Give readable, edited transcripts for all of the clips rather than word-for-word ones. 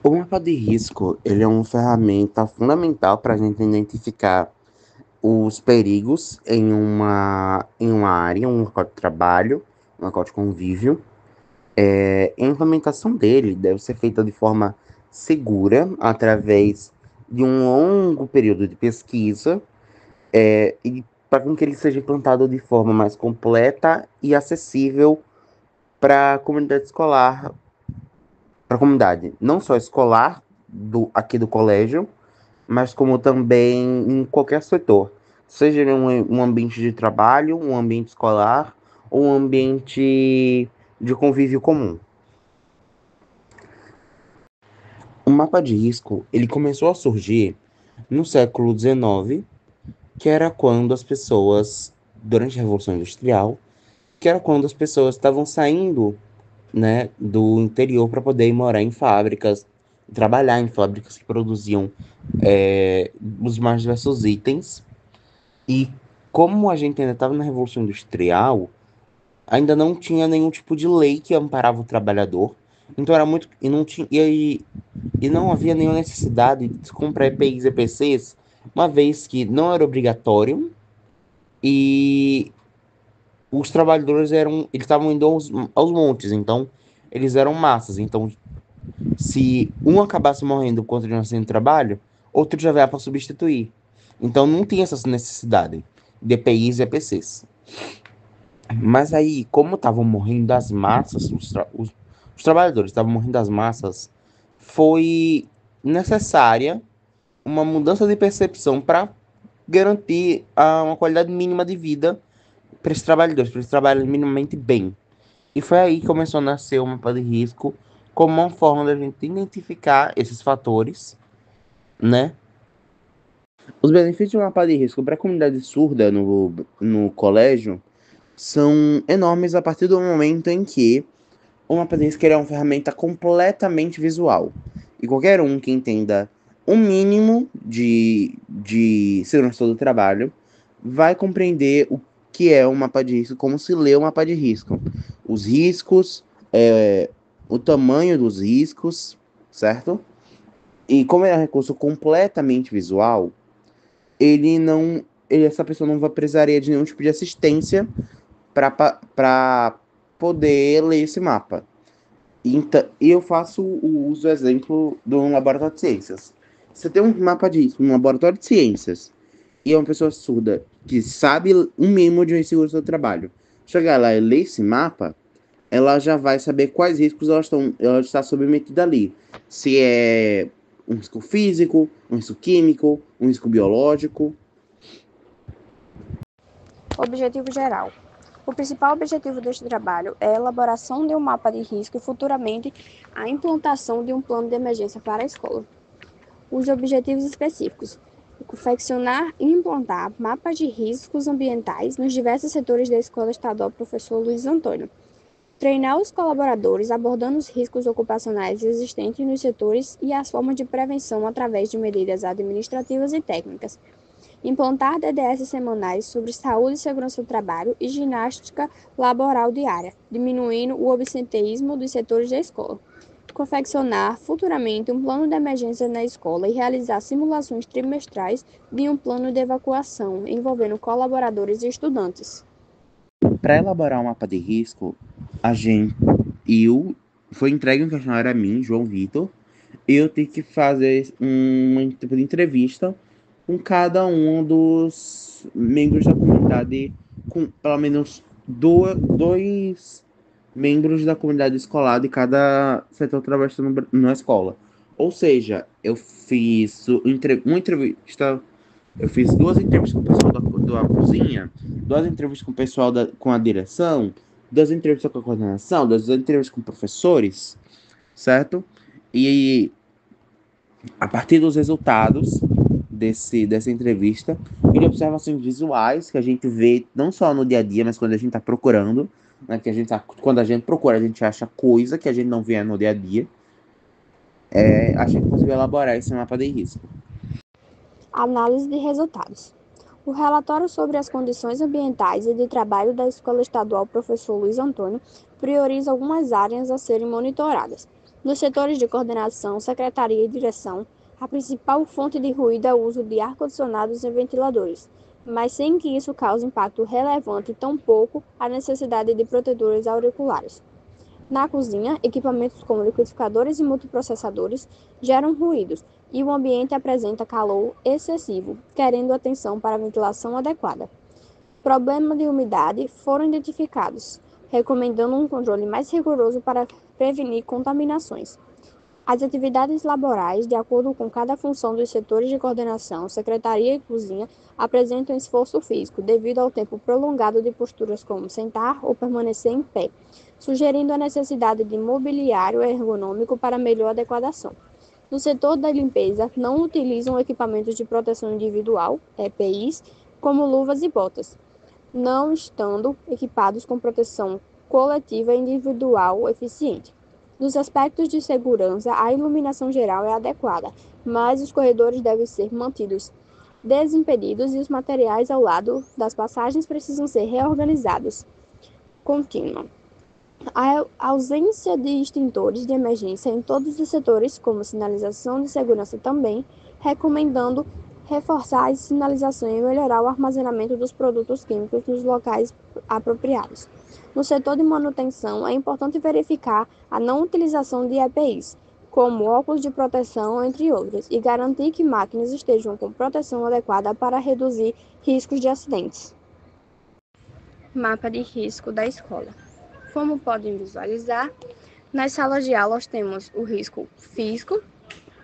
O mapa de risco, ele é uma ferramenta fundamental para a gente identificar os perigos em uma área, um local de trabalho, um local de convívio. A implementação dele deve ser feita de forma segura, através de um longo período de pesquisa, e para que ele seja implantado de forma mais completa e acessível para a comunidade escolar, para a comunidade não só escolar aqui do colégio, mas como também em qualquer setor, seja em um ambiente de trabalho, um ambiente escolar ou um ambiente de convívio comum. O mapa de risco, ele começou a surgir no século XIX, que era quando as pessoas, durante a Revolução Industrial, que era quando as pessoas estavam saindo, né, do interior para poder ir morar em fábricas, trabalhar em fábricas que produziam os mais diversos itens. E como a gente ainda estava na Revolução Industrial, ainda não tinha nenhum tipo de lei que amparava o trabalhador. Então era muito. E não tinha. E não havia nenhuma necessidade de comprar EPIs e EPCs, uma vez que não era obrigatório e os trabalhadores eram. Eles estavam indo aos montes, então eles eram massas. Então, se um acabasse morrendo por conta de um acidente de trabalho, outro já veio para substituir. Então não tinha essa necessidade de EPIs e EPCs. Mas aí, como estavam morrendo as massas, os trabalhadores estavam morrendo das massas, foi necessária uma mudança de percepção para garantir uma qualidade mínima de vida para eles trabalharem minimamente bem. E foi aí que começou a nascer o mapa de risco como uma forma da gente identificar esses fatores, né? Os benefícios de um mapa de risco para a comunidade surda no colégio são enormes a partir do momento em que o mapa de risco é uma ferramenta completamente visual. E qualquer um que entenda um mínimo de segurança do trabalho vai compreender o que é um mapa de risco, como se lê um mapa de risco. Os riscos, o tamanho dos riscos, certo? E como é um recurso completamente visual, essa pessoa não vai precisaria de nenhum tipo de assistência para poder ler esse mapa. Então, eu faço o uso do exemplo de um laboratório de ciências. Você tem um mapa disso, um laboratório de ciências, e é uma pessoa surda que sabe um mínimo de segurança do trabalho. Chegar lá e ler esse mapa, ela já vai saber quais riscos ela está submetida ali. Se é um risco físico, um risco químico, um risco biológico. Objetivo geral. O principal objetivo deste trabalho é a elaboração de um mapa de risco e, futuramente, a implantação de um plano de emergência para a escola. Os objetivos específicos: confeccionar e implantar mapas de riscos ambientais nos diversos setores da Escola Estadual Professor Luiz Antônio. Treinar os colaboradores abordando os riscos ocupacionais existentes nos setores e as formas de prevenção através de medidas administrativas e técnicas. Implantar DDS semanais sobre saúde e segurança do trabalho e ginástica laboral diária, diminuindo o absenteísmo dos setores da escola. Confeccionar futuramente um plano de emergência na escola e realizar simulações trimestrais de um plano de evacuação envolvendo colaboradores e estudantes. Para elaborar um mapa de risco, a gente, eu, foi entregue um questionário a mim, João Vitor, e eu tive que fazer um tipo de entrevista com cada um dos membros da comunidade, com pelo menos dois membros da comunidade escolar de cada setor trabalhando na escola. Ou seja, eu fiz uma entrevista, eu fiz duas entrevistas com o pessoal da cozinha, duas entrevistas com o pessoal com a direção, duas entrevistas com a coordenação, duas entrevistas com professores, certo? E a partir dos resultados dessa entrevista e de observações visuais que a gente vê não só no dia a dia, mas quando a gente está procurando, né, quando a gente procura, a gente acha coisa que a gente não vê no dia a dia, a gente conseguiu elaborar esse mapa de risco. Análise de resultados. O relatório sobre as condições ambientais e de trabalho da Escola Estadual Professor Luiz Antônio prioriza algumas áreas a serem monitoradas. Nos setores de coordenação, secretaria e direção, a principal fonte de ruído é o uso de ar-condicionados e ventiladores, mas sem que isso cause impacto relevante, tampouco a necessidade de protetores auriculares. Na cozinha, equipamentos como liquidificadores e multiprocessadores geram ruídos e o ambiente apresenta calor excessivo, querendo atenção para a ventilação adequada. Problemas de umidade foram identificados, recomendando um controle mais rigoroso para prevenir contaminações. As atividades laborais, de acordo com cada função dos setores de coordenação, secretaria e cozinha, apresentam esforço físico devido ao tempo prolongado de posturas como sentar ou permanecer em pé, sugerindo a necessidade de mobiliário ergonômico para melhor adequação. No setor da limpeza, não utilizam equipamentos de proteção individual, EPIs, como luvas e botas, não estando equipados com proteção coletiva e individual eficiente. Nos aspectos de segurança, a iluminação geral é adequada, mas os corredores devem ser mantidos desimpedidos e os materiais ao lado das passagens precisam ser reorganizados. Contínua. A ausência de extintores de emergência em todos os setores, como sinalização de segurança também, recomendando reforçar as sinalizações e melhorar o armazenamento dos produtos químicos nos locais apropriados. No setor de manutenção, é importante verificar a não utilização de EPIs, como óculos de proteção, entre outros, e garantir que máquinas estejam com proteção adequada para reduzir riscos de acidentes. Mapa de risco da escola. Como podem visualizar, nas salas de aula nós temos o risco físico,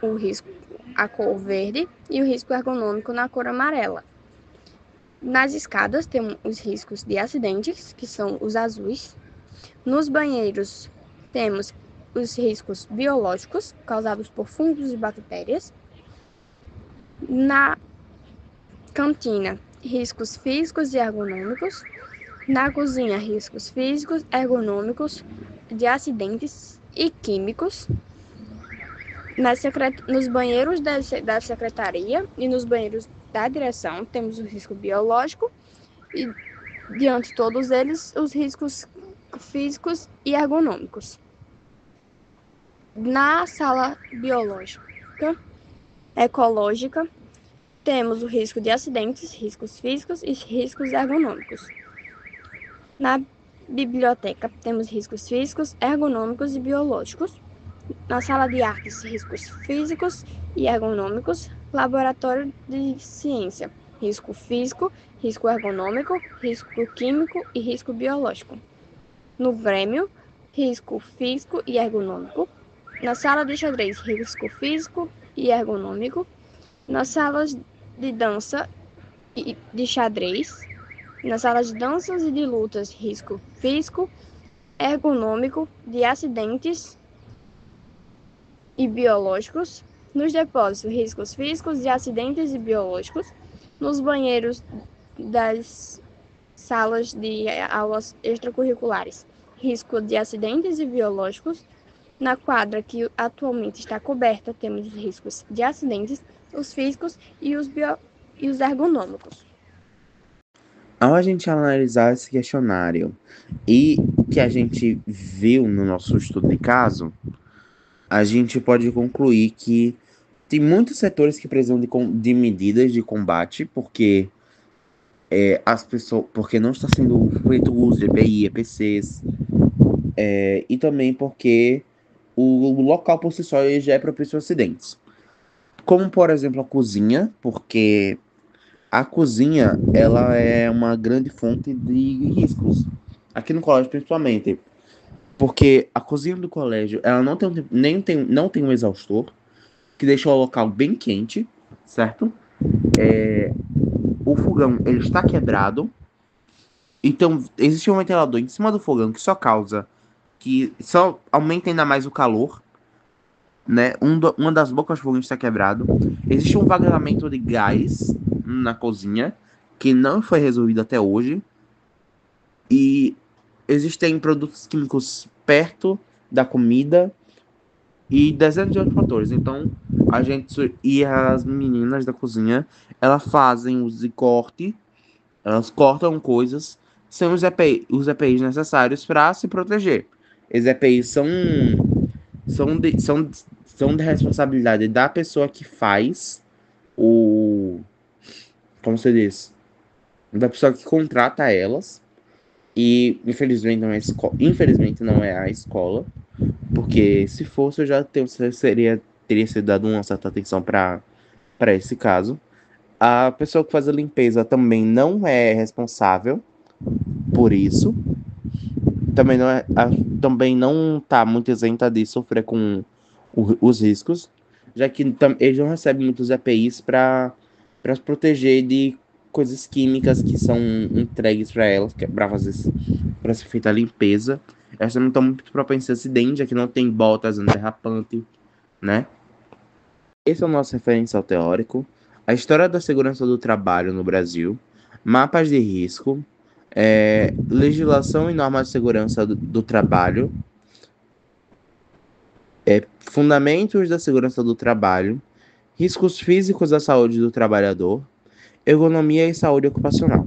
o risco a cor verde e o risco ergonômico na cor amarela. Nas escadas temos os riscos de acidentes, que são os azuis. Nos banheiros temos os riscos biológicos, causados por fungos e bactérias. Na cantina, riscos físicos e ergonômicos. Na cozinha, riscos físicos, ergonômicos, de acidentes e químicos. Nos banheiros da secretaria e nos banheiros da direção, temos o risco biológico e, diante de todos eles, os riscos físicos e ergonômicos. Na sala biológica, ecológica, temos o risco de acidentes, riscos físicos e riscos ergonômicos. Na biblioteca, temos riscos físicos, ergonômicos e biológicos. Na sala de artes, riscos físicos e ergonômicos. Laboratório de ciência, risco físico, risco ergonômico, risco químico e risco biológico. No Grêmio, risco físico e ergonômico. Na sala de xadrez, risco físico e ergonômico. Nas salas de dança e de xadrez. Nas salas de danças e de lutas, risco físico, ergonômico, de acidentes e biológicos. Nos depósitos, riscos físicos, de acidentes e biológicos. Nos banheiros das salas de aulas extracurriculares, risco de acidentes e biológicos. Na quadra que atualmente está coberta, temos os riscos de acidentes, os físicos e os ergonômicos. Ao a gente analisar esse questionário e o que a gente viu no nosso estudo de caso, a gente pode concluir que tem muitos setores que precisam de medidas de combate, porque porque não está sendo feito o uso de EPI, EPCs, e também porque o local por si só já é propício a acidentes. Como, por exemplo, a cozinha, porque a cozinha, ela é uma grande fonte de riscos. Aqui no colégio, principalmente. Porque a cozinha do colégio, ela não tem um exaustor, que deixa o local bem quente, certo? O fogão, ele está quebrado. Então, existe um ventilador em cima do fogão que só aumenta ainda mais o calor, né? Uma das bocas do fogão está quebrado. Existe um vazamento de gás na cozinha que não foi resolvido até hoje. E existem produtos químicos perto da comida e dezenas de outros fatores. Então, a gente e as meninas da cozinha, elas fazem uso de corte, elas cortam coisas sem os EPIs necessários para se proteger. Esses EPIs são de responsabilidade da pessoa que faz o. Como se diz? Da pessoa que contrata elas. E infelizmente não é a escola. Porque se fosse, eu já teria sido dado uma certa atenção para esse caso. A pessoa que faz a limpeza também não é responsável por isso. Também não está muito isenta de sofrer com os riscos, já que eles não recebem muitos EPIs para se proteger de coisas químicas que são entregues para elas, para ser feita a limpeza. Elas não estão muito propensas a acidente, já que não tem botas antiderrapante, né? Esse é o nosso referencial teórico. A história da segurança do trabalho no Brasil, mapas de risco, legislação e normas de segurança do trabalho, fundamentos da segurança do trabalho, riscos físicos à saúde do trabalhador, ergonomia e saúde ocupacional.